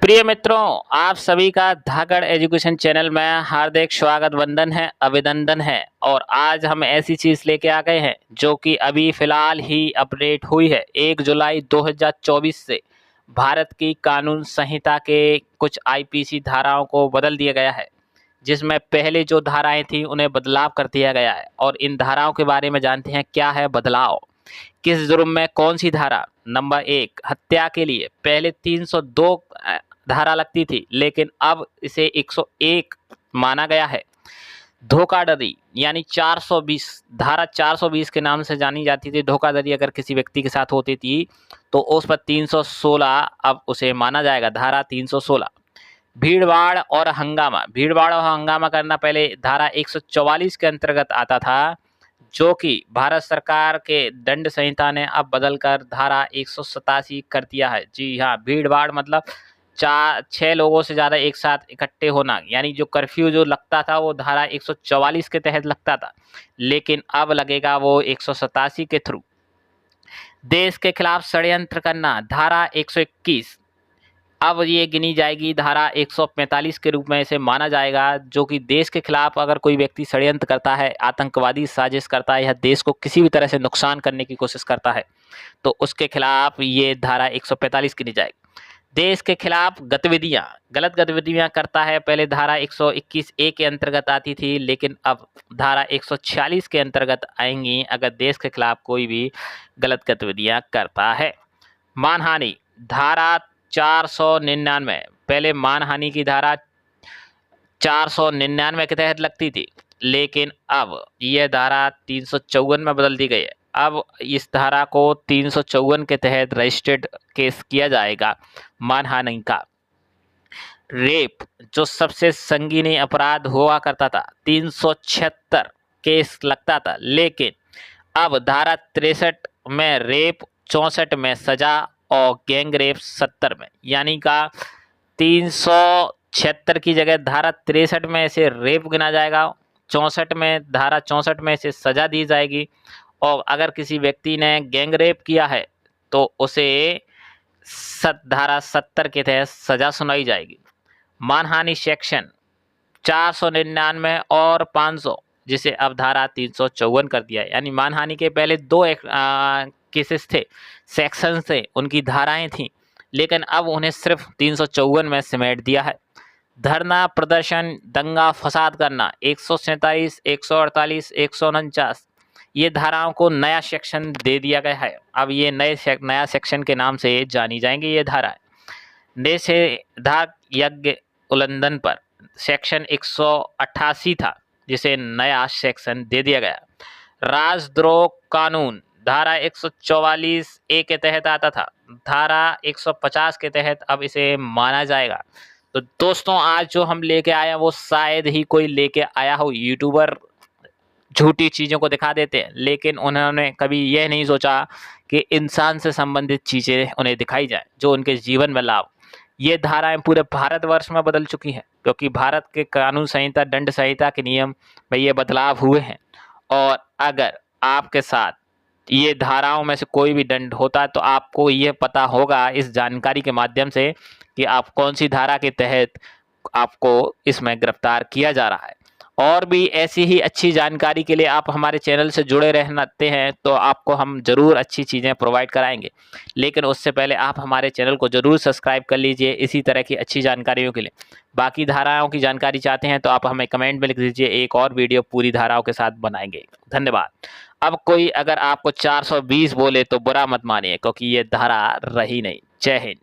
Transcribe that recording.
प्रिय मित्रों, आप सभी का धाकड़ एजुकेशन चैनल में हार्दिक स्वागत वंदन है, अभिनंदन है। और आज हम ऐसी चीज लेके आ गए हैं जो कि अभी फिलहाल ही अपडेट हुई है। 1 जुलाई 2024 से भारत की कानून संहिता के कुछ आईपीसी धाराओं को बदल दिया गया है, जिसमें पहले जो धाराएं थी उन्हें बदलाव कर दिया गया है। और इन धाराओं के बारे में जानते हैं क्या है बदलाव, किस जुर्म में कौन सी धारा। नंबर 1, हत्या के लिए पहले 302 धारा लगती थी, लेकिन अब इसे 101 माना गया है। धोखाधड़ी यानी 420 धारा 420 के नाम से जानी जाती थी। धोखाधड़ी अगर किसी व्यक्ति के साथ होती थी तो उस पर 316 अब उसे माना जाएगा, धारा 316। भीड़भाड़ और हंगामा करना पहले धारा 144 के अंतर्गत आता था, जो कि भारत सरकार के दंड संहिता ने अब बदलकर धारा 187 कर दिया है। जी हाँ, भीड़भाड़ मतलब 6 लोगों से ज़्यादा एक साथ इकट्ठे होना, यानी जो कर्फ्यू जो लगता था वो धारा 144 के तहत लगता था, लेकिन अब लगेगा वो 187 के थ्रू। देश के खिलाफ षड्यंत्र करना धारा 121 अब ये गिनी जाएगी धारा 145 के रूप में इसे माना जाएगा, जो कि देश के खिलाफ अगर कोई व्यक्ति षड्यंत्र करता है, आतंकवादी साजिश करता है या देश को किसी भी तरह से नुकसान करने की कोशिश करता है तो उसके खिलाफ ये धारा 145 गिनी जाएगी। देश के खिलाफ गलत गतिविधियां करता है, पहले धारा 121A के अंतर्गत आती थी, लेकिन अब धारा 146 के अंतर्गत आएंगी अगर देश के खिलाफ कोई भी गलत गतिविधियां करता है। मानहानि धारा 499 पहले मानहानि की धारा 499 के तहत लगती थी, लेकिन अब यह धारा 354 में बदल दी गई है। अब इस धारा को 354 के तहत रजिस्टर्ड केस किया जाएगा मानहानि का। रेप जो सबसे संगीन अपराध हुआ करता था, 376 केस लगता था, लेकिन अब धारा 63 में रेप, 64 में सजा और गैंग रेप 70 में, यानी का 376 की जगह धारा 63 में इसे रेप गिना जाएगा, 64 में धारा 64 में इसे सजा दी जाएगी। और अगर किसी व्यक्ति ने गैंग रेप किया है तो उसे धारा 70 के तहत सजा सुनाई जाएगी। मानहानि सेक्शन 499 और 500 जिसे अब धारा 354 कर दिया है, यानी मानहानि के पहले 2 केसेस थे, सेक्शन थे, उनकी धाराएं थीं, लेकिन अब उन्हें सिर्फ 354 में समेट दिया है। धरना प्रदर्शन, दंगा फसाद करना 147, 148, 149 ये धाराओं को नया सेक्शन दे दिया गया है। अब ये नया सेक्शन के नाम से जानी जाएंगी ये धाराएं। निषेधाज्ञा यज्ञ उल्लंघन पर सेक्शन 188 था, जिसे नया सेक्शन दे दिया गया। राजद्रोह कानून धारा 144A के तहत आता था, धारा 150 के तहत अब इसे माना जाएगा। तो दोस्तों, आज जो हम लेके आए हैं वो शायद ही कोई लेके आया हो। यूट्यूबर झूठी चीज़ों को दिखा देते हैं, लेकिन उन्होंने कभी यह नहीं सोचा कि इंसान से संबंधित चीज़ें उन्हें दिखाई जाए जो उनके जीवन में लाभ। ये धाराएं पूरे भारतवर्ष में बदल चुकी हैं, क्योंकि भारत के कानून संहिता, दंड संहिता के नियम में ये बदलाव हुए हैं। और अगर आपके साथ ये धाराओं में से कोई भी दंड होता है तो आपको ये पता होगा इस जानकारी के माध्यम से कि आप कौन सी धारा के तहत आपको इसमें गिरफ्तार किया जा रहा है। और भी ऐसी ही अच्छी जानकारी के लिए आप हमारे चैनल से जुड़े रहते हैं तो आपको हम ज़रूर अच्छी चीज़ें प्रोवाइड कराएंगे, लेकिन उससे पहले आप हमारे चैनल को ज़रूर सब्सक्राइब कर लीजिए इसी तरह की अच्छी जानकारियों के लिए। बाकी धाराओं की जानकारी चाहते हैं तो आप हमें कमेंट में लिख दीजिए, एक और वीडियो पूरी धाराओं के साथ बनाएंगे। धन्यवाद। अब कोई अगर आपको 420 बोले तो बुरा मत मानिए, क्योंकि ये धारा रही नहीं। जय हिंद।